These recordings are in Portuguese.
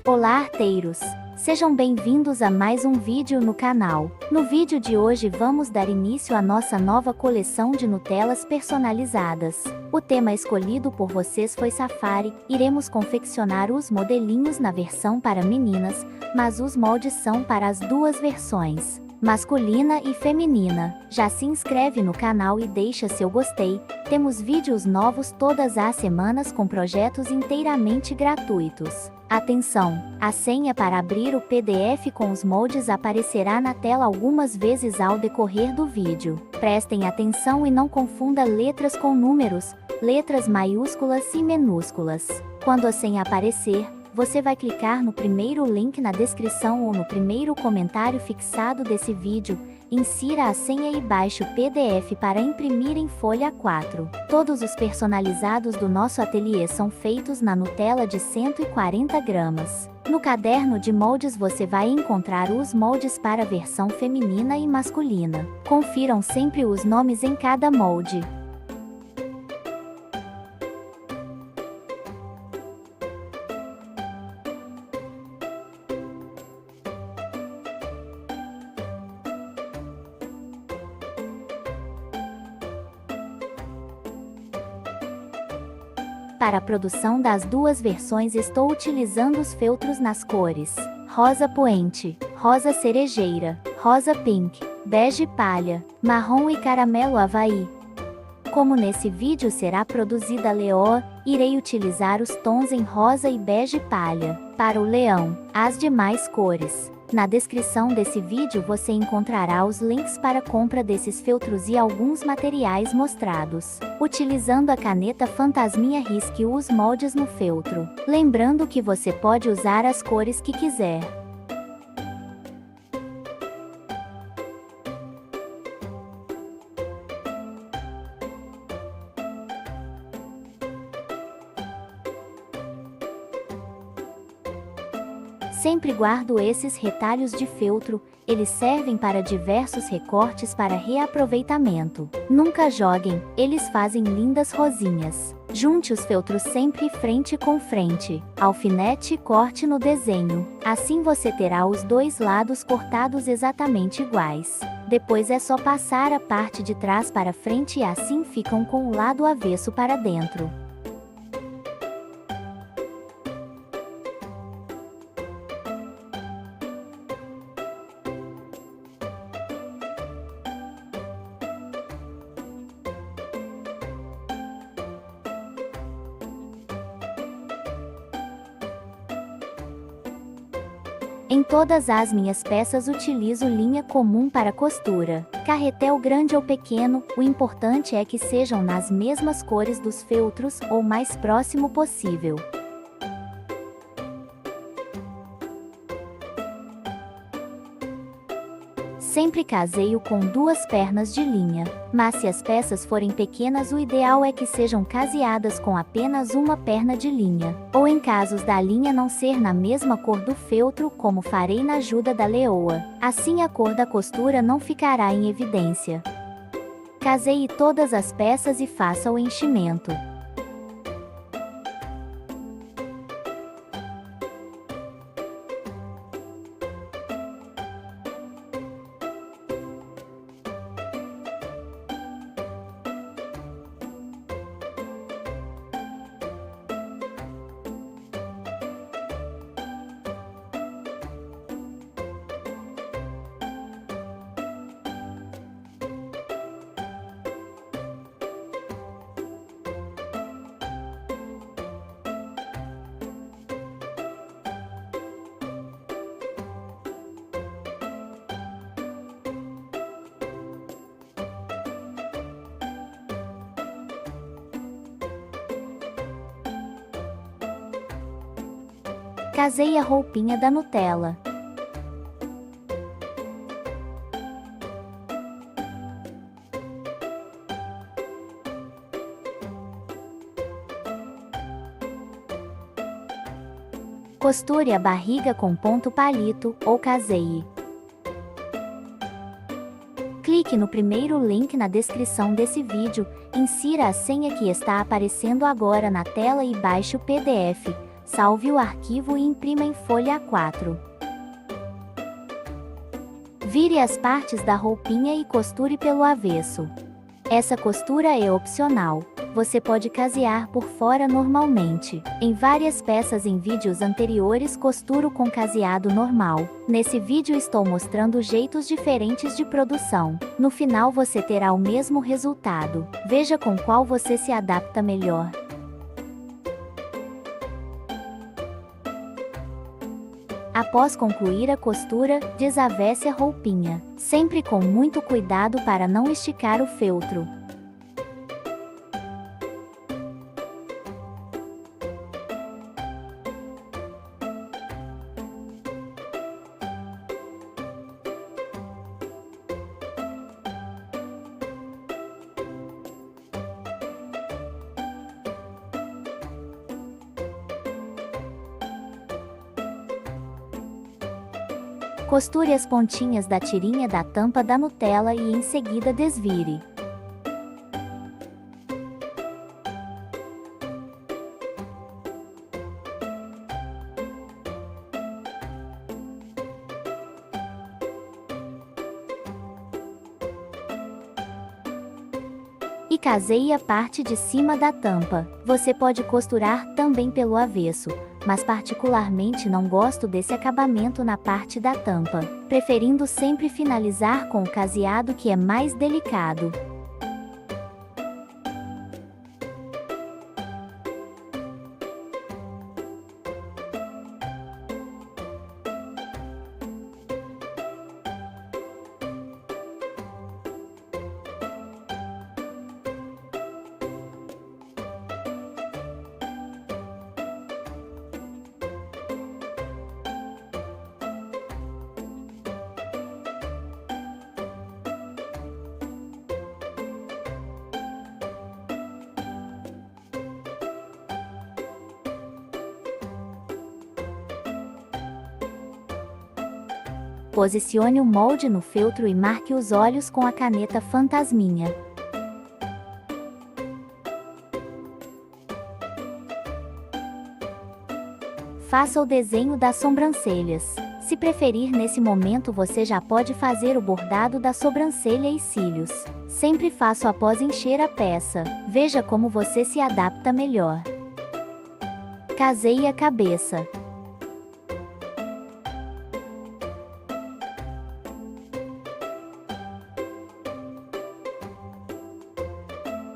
Olá, arteiros! Sejam bem-vindos a mais um vídeo no canal. No vídeo de hoje vamos dar início à nossa nova coleção de Nutellas personalizadas. O tema escolhido por vocês foi Safari. Iremos confeccionar os modelinhos na versão para meninas, mas os moldes são para as duas versões, masculina e feminina. Já se inscreve no canal e deixa seu gostei. Temos vídeos novos todas as semanas com projetos inteiramente gratuitos. Atenção! A senha para abrir o PDF com os moldes aparecerá na tela algumas vezes ao decorrer do vídeo. Prestem atenção e não confunda letras com números, letras maiúsculas e minúsculas. Quando a senha aparecer, você vai clicar no primeiro link na descrição ou no primeiro comentário fixado desse vídeo, insira a senha e baixe o PDF para imprimir em folha 4. Todos os personalizados do nosso ateliê são feitos na Nutella de 140 gramas. No caderno de moldes você vai encontrar os moldes para a versão feminina e masculina. Confiram sempre os nomes em cada molde. Para a produção das duas versões estou utilizando os feltros nas cores rosa poente, rosa cerejeira, rosa pink, bege palha, marrom e caramelo Havaí. Como nesse vídeo será produzida leoa, irei utilizar os tons em rosa e bege palha. Para o leão, as demais cores. Na descrição desse vídeo você encontrará os links para compra desses feltros e alguns materiais mostrados. Utilizando a caneta fantasminha risque os moldes no feltro. Lembrando que você pode usar as cores que quiser. Sempre guardo esses retalhos de feltro, eles servem para diversos recortes para reaproveitamento. Nunca joguem, eles fazem lindas rosinhas. Junte os feltros sempre frente com frente, alfinete e corte no desenho. Assim você terá os dois lados cortados exatamente iguais. Depois é só passar a parte de trás para frente e assim ficam com o lado avesso para dentro. Em todas as minhas peças utilizo linha comum para costura. Carretel grande ou pequeno, o importante é que sejam nas mesmas cores dos feltros ou mais próximo possível. Sempre caseio com duas pernas de linha, mas se as peças forem pequenas o ideal é que sejam caseadas com apenas uma perna de linha, ou em casos da linha não ser na mesma cor do feltro como farei na ajuda da leoa, assim a cor da costura não ficará em evidência. Caseie todas as peças e faça o enchimento. Casei a roupinha da Nutella. Costure a barriga com ponto palito ou caseie. Clique no primeiro link na descrição desse vídeo, insira a senha que está aparecendo agora na tela e baixe o PDF. Salve o arquivo e imprima em folha A4. Vire as partes da roupinha e costure pelo avesso. Essa costura é opcional. Você pode casear por fora normalmente. Em várias peças em vídeos anteriores costuro com caseado normal. Nesse vídeo estou mostrando jeitos diferentes de produção. No final você terá o mesmo resultado. Veja com qual você se adapta melhor. Após concluir a costura, desavesse a roupinha, sempre com muito cuidado para não esticar o feltro. Costure as pontinhas da tirinha da tampa da Nutella e em seguida desvire. E caseie a parte de cima da tampa. Você pode costurar também pelo avesso, mas particularmente não gosto desse acabamento na parte da tampa, preferindo sempre finalizar com o caseado que é mais delicado. Posicione o molde no feltro e marque os olhos com a caneta fantasminha. Faça o desenho das sobrancelhas. Se preferir, nesse momento você já pode fazer o bordado da sobrancelha e cílios. Sempre faço após encher a peça. Veja como você se adapta melhor. Caseie a cabeça.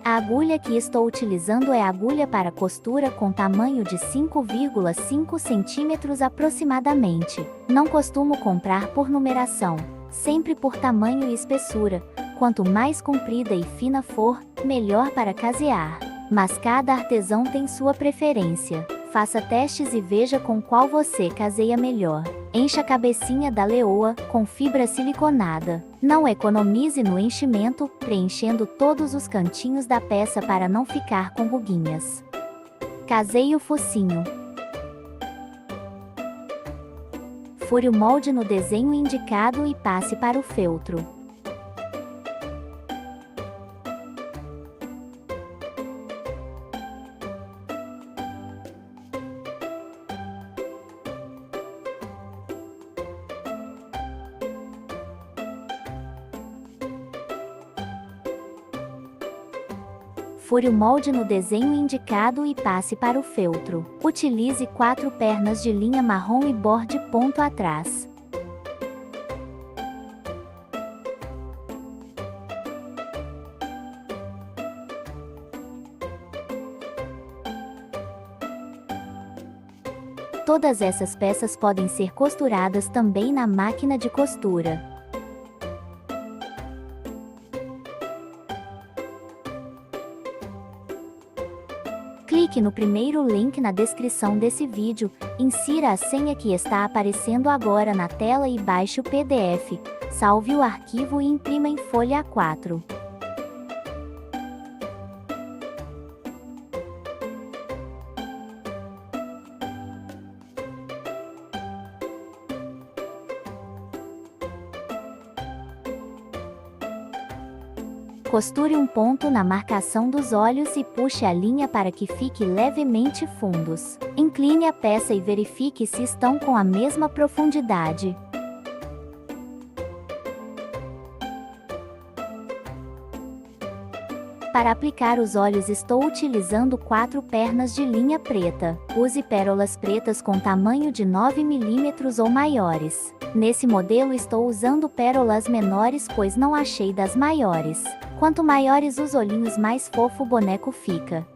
A agulha que estou utilizando é a agulha para costura com tamanho de 5,5 centímetros aproximadamente. Não costumo comprar por numeração, sempre por tamanho e espessura. Quanto mais comprida e fina for, melhor para casear. Mas cada artesão tem sua preferência. Faça testes e veja com qual você caseia melhor. Encha a cabecinha da leoa com fibra siliconada. Não economize no enchimento, preenchendo todos os cantinhos da peça para não ficar com ruguinhas. Caseie o focinho. Fure o molde no desenho indicado e passe para o feltro. Fure o molde no desenho indicado e passe para o feltro. Utilize 4 pernas de linha marrom e borde ponto atrás. Todas essas peças podem ser costuradas também na máquina de costura. Clique no primeiro link na descrição desse vídeo, insira a senha que está aparecendo agora na tela e baixe o PDF. Salve o arquivo e imprima em folha A4. Costure um ponto na marcação dos olhos e puxe a linha para que fique levemente fundos. Incline a peça e verifique se estão com a mesma profundidade. Para aplicar os olhos estou utilizando 4 pernas de linha preta. Use pérolas pretas com tamanho de 9 mm ou maiores. Nesse modelo estou usando pérolas menores pois não achei das maiores. Quanto maiores os olhinhos, mais fofo o boneco fica.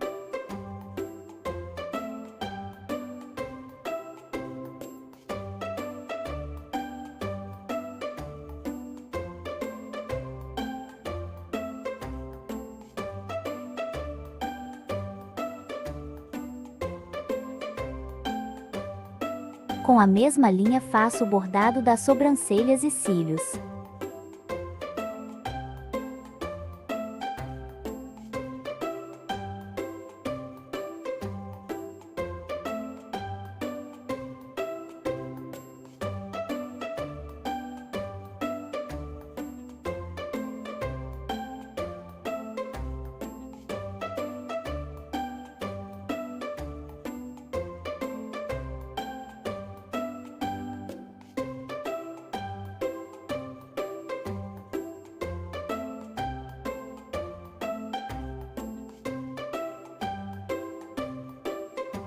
Com a mesma linha faço o bordado das sobrancelhas e cílios.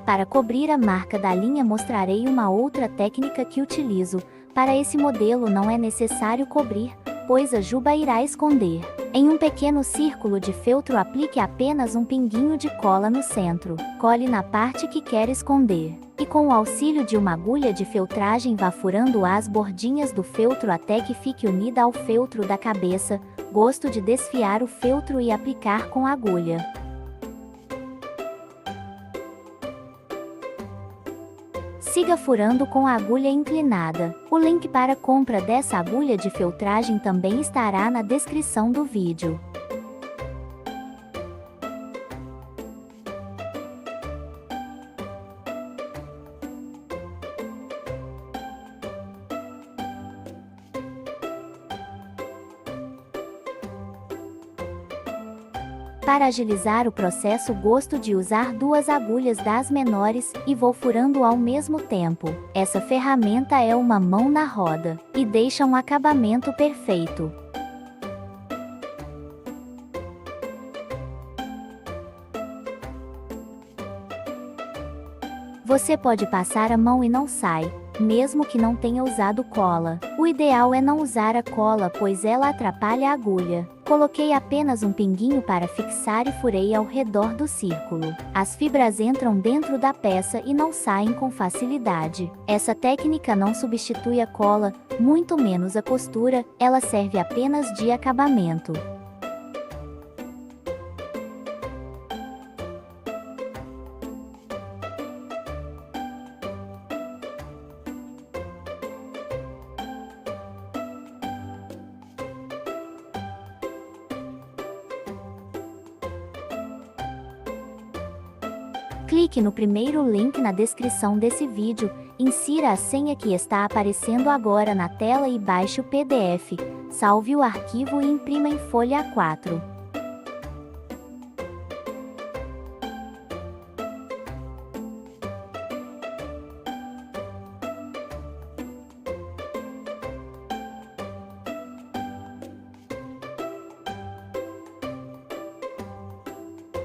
Para cobrir a marca da linha mostrarei uma outra técnica que utilizo. Para esse modelo não é necessário cobrir, pois a juba irá esconder. Em um pequeno círculo de feltro aplique apenas um pinguinho de cola no centro. Cole na parte que quer esconder. E com o auxílio de uma agulha de feltragem vá furando as bordinhas do feltro até que fique unida ao feltro da cabeça. Gosto de desfiar o feltro e aplicar com a agulha. Siga furando com a agulha inclinada. O link para compra dessa agulha de feltragem também estará na descrição do vídeo. Para agilizar o processo gosto de usar 2 agulhas das menores e vou furando ao mesmo tempo. Essa ferramenta é uma mão na roda e deixa um acabamento perfeito. Você pode passar a mão e não sai, mesmo que não tenha usado cola. O ideal é não usar a cola pois ela atrapalha a agulha. Coloquei apenas um pinguinho para fixar e furei ao redor do círculo. As fibras entram dentro da peça e não saem com facilidade. Essa técnica não substitui a cola, muito menos a costura, ela serve apenas de acabamento. Clique no primeiro link na descrição desse vídeo, insira a senha que está aparecendo agora na tela e baixe o PDF. Salve o arquivo e imprima em folha A4.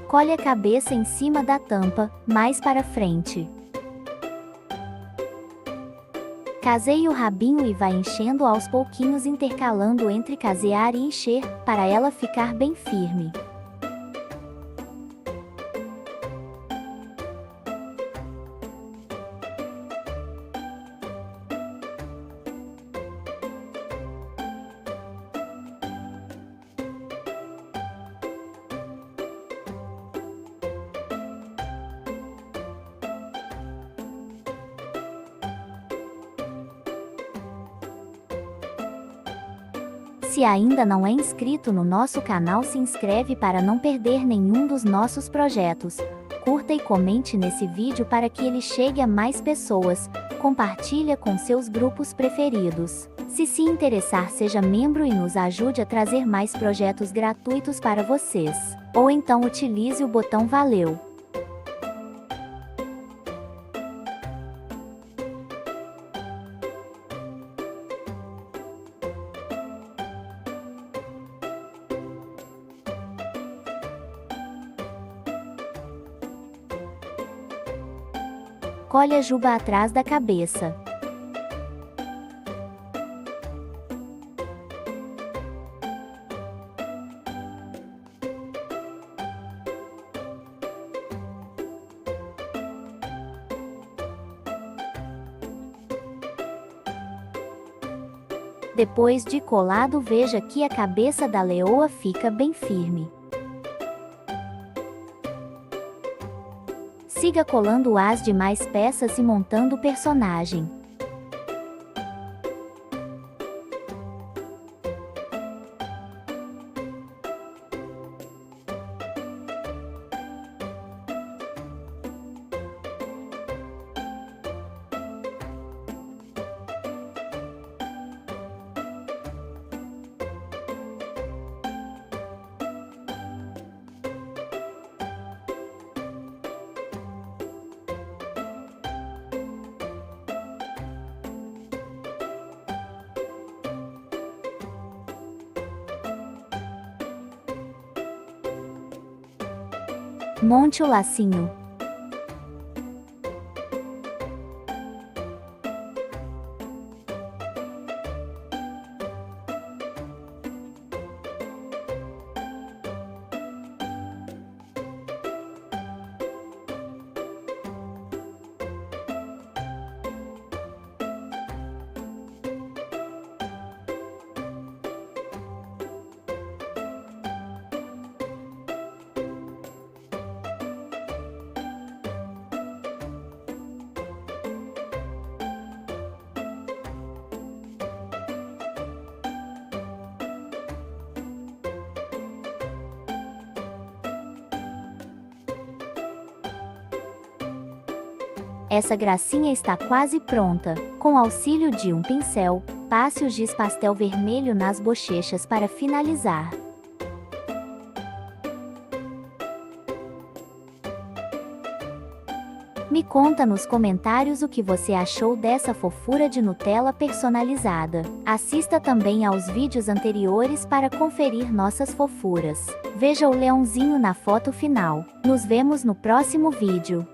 Cole a cabeça em cima da tampa, mais para frente. Caseie o rabinho e vá enchendo aos pouquinhos, intercalando entre casear e encher, para ela ficar bem firme. Se ainda não é inscrito no nosso canal, se inscreve para não perder nenhum dos nossos projetos. Curta e comente nesse vídeo para que ele chegue a mais pessoas. Compartilha com seus grupos preferidos. Se interessar, seja membro e nos ajude a trazer mais projetos gratuitos para vocês. Ou então utilize o botão Valeu. Colhe a juba atrás da cabeça. Depois de colado, veja que a cabeça da leoa fica bem firme. Siga colando as demais peças e montando o personagem. Monte o lacinho. Essa gracinha está quase pronta. Com auxílio de um pincel, passe o giz pastel vermelho nas bochechas para finalizar. Me conta nos comentários o que você achou dessa fofura de Nutella personalizada. Assista também aos vídeos anteriores para conferir nossas fofuras. Veja o leãozinho na foto final. Nos vemos no próximo vídeo.